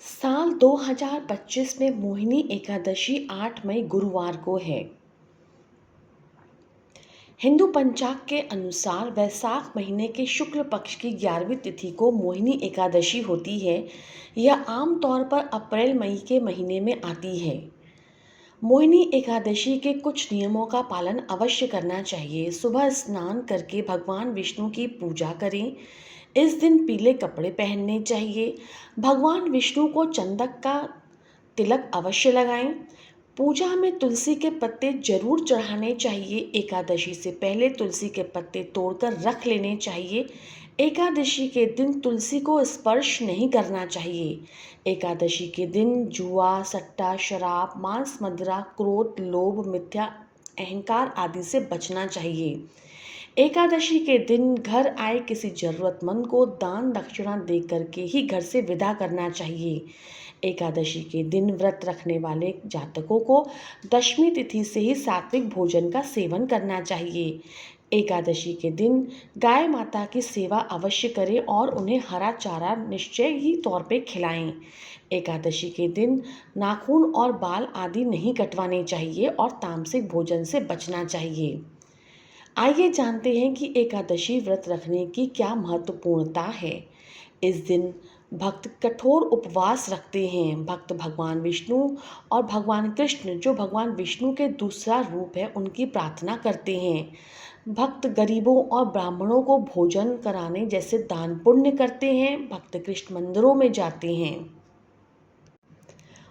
साल 2025 में मोहिनी एकादशी 8 मई गुरुवार को है। हिंदू पंचांग के अनुसार वैशाख महीने के शुक्ल पक्ष की 11वीं तिथि को मोहिनी एकादशी होती है। यह आमतौर पर अप्रैल मई के महीने में आती है। मोहिनी एकादशी के कुछ नियमों का पालन अवश्य करना चाहिए। सुबह स्नान करके भगवान विष्णु की पूजा करें। इस दिन पीले कपड़े पहनने चाहिए। भगवान विष्णु को चंदक का तिलक अवश्य लगाएं। पूजा में तुलसी के पत्ते जरूर चढ़ाने चाहिए। एकादशी से पहले तुलसी के पत्ते तोड़कर रख लेने चाहिए। एकादशी के दिन तुलसी को स्पर्श नहीं करना चाहिए। एकादशी के दिन जुआ, सट्टा, शराब, मांस, मदिरा, क्रोध, लोभ, मिथ्या अहंकार आदि से बचना चाहिए। एकादशी के दिन घर आए किसी जरूरतमंद को दान दक्षिणा दे करके ही घर से विदा करना चाहिए। एकादशी के दिन व्रत रखने वाले जातकों को दशमी तिथि से ही सात्विक भोजन का सेवन करना चाहिए। एकादशी के दिन गाय माता की सेवा अवश्य करें और उन्हें हरा चारा निश्चय ही तौर पे खिलाएं। एकादशी के दिन नाखून और बाल आदि नहीं कटवाने चाहिए और तामसिक भोजन से बचना चाहिए। आइए जानते हैं कि एकादशी व्रत रखने की क्या महत्वपूर्णता है। इस दिन भक्त कठोर उपवास रखते हैं। भक्त भगवान विष्णु और भगवान कृष्ण, जो भगवान विष्णु के दूसरा रूप है, उनकी प्रार्थना करते हैं। भक्त गरीबों और ब्राह्मणों को भोजन कराने जैसे दान पुण्य करते हैं। भक्त कृष्ण मंदिरों में जाते हैं।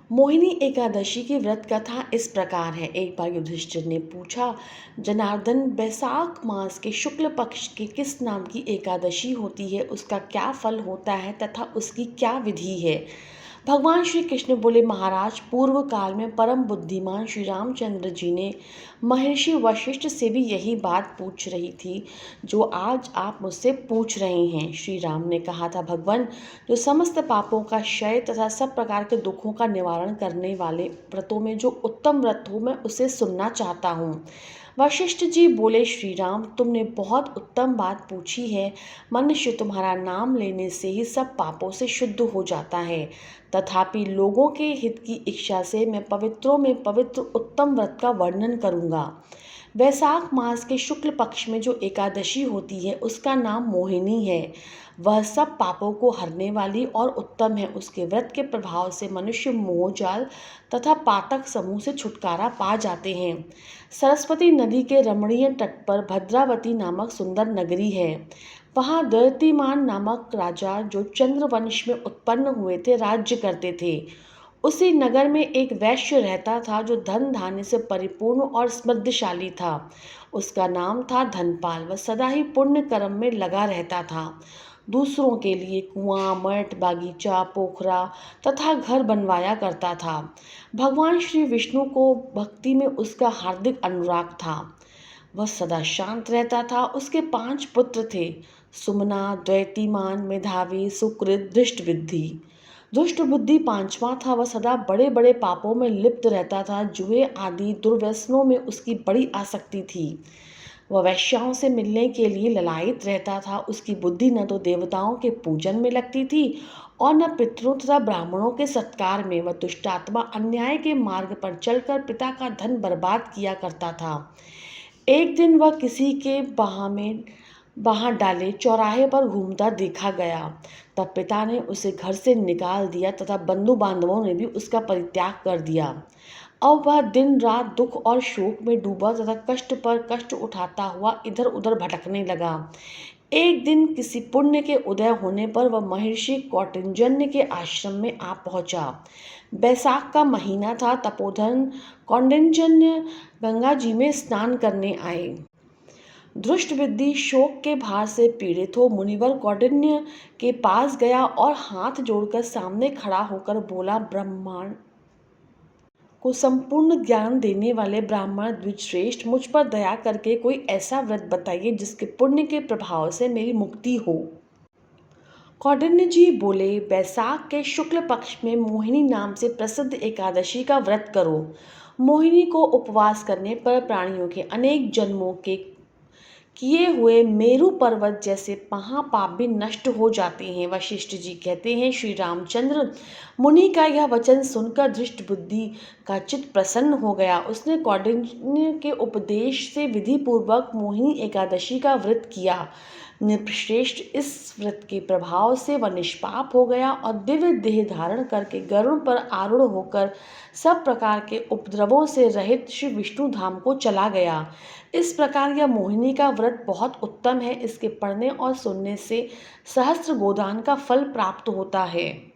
मोहिनी एकादशी की व्रत कथा इस प्रकार है। एक बार युधिष्ठिर ने पूछा, जनार्दन, वैशाख मास के शुक्ल पक्ष के किस नाम की एकादशी होती है, उसका क्या फल होता है तथा उसकी क्या विधि है। भगवान श्री कृष्ण बोले, महाराज, पूर्व काल में परम बुद्धिमान श्री रामचंद्र जी ने महर्षि वशिष्ठ से भी यही बात पूछ रही थी जो आज आप मुझसे पूछ रहे हैं। श्री राम ने कहा था, भगवान, जो समस्त पापों का क्षय तथा सब प्रकार के दुखों का निवारण करने वाले व्रतों में जो उत्तम व्रत हो, मैं उसे सुनना चाहता हूँ। वशिष्ठ जी बोले, श्री राम, तुमने बहुत उत्तम बात पूछी है। मनुष्य तुम्हारा नाम लेने से ही सब पापों से शुद्ध हो जाता है। तथापि लोगों के हित की इच्छा से मैं पवित्रों में पवित्र उत्तम व्रत का वर्णन करूंगा। वैशाख मास के शुक्ल पक्ष में जो एकादशी होती है, उसका नाम मोहिनी है। वह सब पापों को हरने वाली और उत्तम है। उसके व्रत के प्रभाव से मनुष्य मोहजाल तथा पातक समूह से छुटकारा पा जाते हैं। सरस्वती नदी के रमणीय तट पर भद्रावती नामक सुंदर नगरी है। वहाँ दैत्यमान नामक राजा, जो चंद्रवंश में उत्पन्न हुए थे, राज्य करते थे। उसी नगर में एक वैश्य रहता था जो धन धान्य से परिपूर्ण और समृद्धशाली था। उसका नाम था धनपाल। वह सदा ही पुण्य कर्म में लगा रहता था। दूसरों के लिए कुआं, मठ, बागीचा, पोखरा तथा घर बनवाया करता था। भगवान श्री विष्णु को भक्ति में उसका हार्दिक अनुराग था। वह सदा शांत रहता था। उसके 5 पुत्र थे, सुमना, द्वैतीमान, मेधावी, सुकृत, धृष्टबुद्धि। दुष्ट बुद्धि 5वां था। वह सदा बड़े बड़े पापों में लिप्त रहता था। जुए आदि दुर्व्यसनों में उसकी बड़ी आसक्ति थी। वह वैश्याओं से मिलने के लिए ललायित रहता था। उसकी बुद्धि न तो देवताओं के पूजन में लगती थी और न पितरों तथा ब्राह्मणों के सत्कार में। वह दुष्टात्मा अन्याय के मार्ग पर चलकर पिता का धन बर्बाद किया करता था। एक दिन वह किसी के बाहर डाले चौराहे पर घूमता देखा गया। तब पिता ने उसे घर से निकाल दिया तथा बंधु बांधवों ने भी उसका परित्याग कर दिया। अब वह दिन रात दुख और शोक में डूबा तथा कष्ट पर कष्ट उठाता हुआ इधर उधर भटकने लगा। एक दिन किसी पुण्य के उदय होने पर वह महर्षि कौटिन्यजन्य के आश्रम में आ पहुंचा। बैसाख का महीना था। तपोधन कौंडिन्यजन्य गंगा जी में स्नान करने आए। दृष्टबुद्धि शोक के भार से पीड़ित हो मुनिवर कौंडिन्य के पास गया और हाथ जोड़कर सामने खड़ा होकर बोला, ब्रह्मांड को संपूर्ण ज्ञान देने वाले ब्राह्मण द्विजश्रेष्ठ, मुझ पर दया करके कोई ऐसा व्रत बताइए जिसके पुण्य के प्रभाव से मेरी मुक्ति हो। कौंडिन्य जी बोले, बैसाख के शुक्ल पक्ष में मोहिनी नाम से प्रसिद्ध एकादशी का व्रत करो। मोहिनी को उपवास करने पर प्राणियों के अनेक जन्मों किए हुए मेरु पर्वत जैसे महापाप भी नष्ट हो जाते हैं। वशिष्ठ जी कहते हैं, श्री रामचंद्र मुनि का यह वचन सुनकर धृष्ट बुद्धि का चित्त प्रसन्न हो गया। उसने कौंडिन्य के उपदेश से विधि पूर्वक मोहिनी एकादशी का व्रत किया। नृपश्रेष्ठ इस व्रत के प्रभाव से वह निष्पाप हो गया और दिव्य देह धारण करके गरुड़ पर आरूढ़ होकर सब प्रकार के उपद्रवों से रहित श्री विष्णु धाम को चला गया। इस प्रकार यह मोहिनी का व्रत बहुत उत्तम है। इसके पढ़ने और सुनने से सहस्त्र गोदान का फल प्राप्त होता है।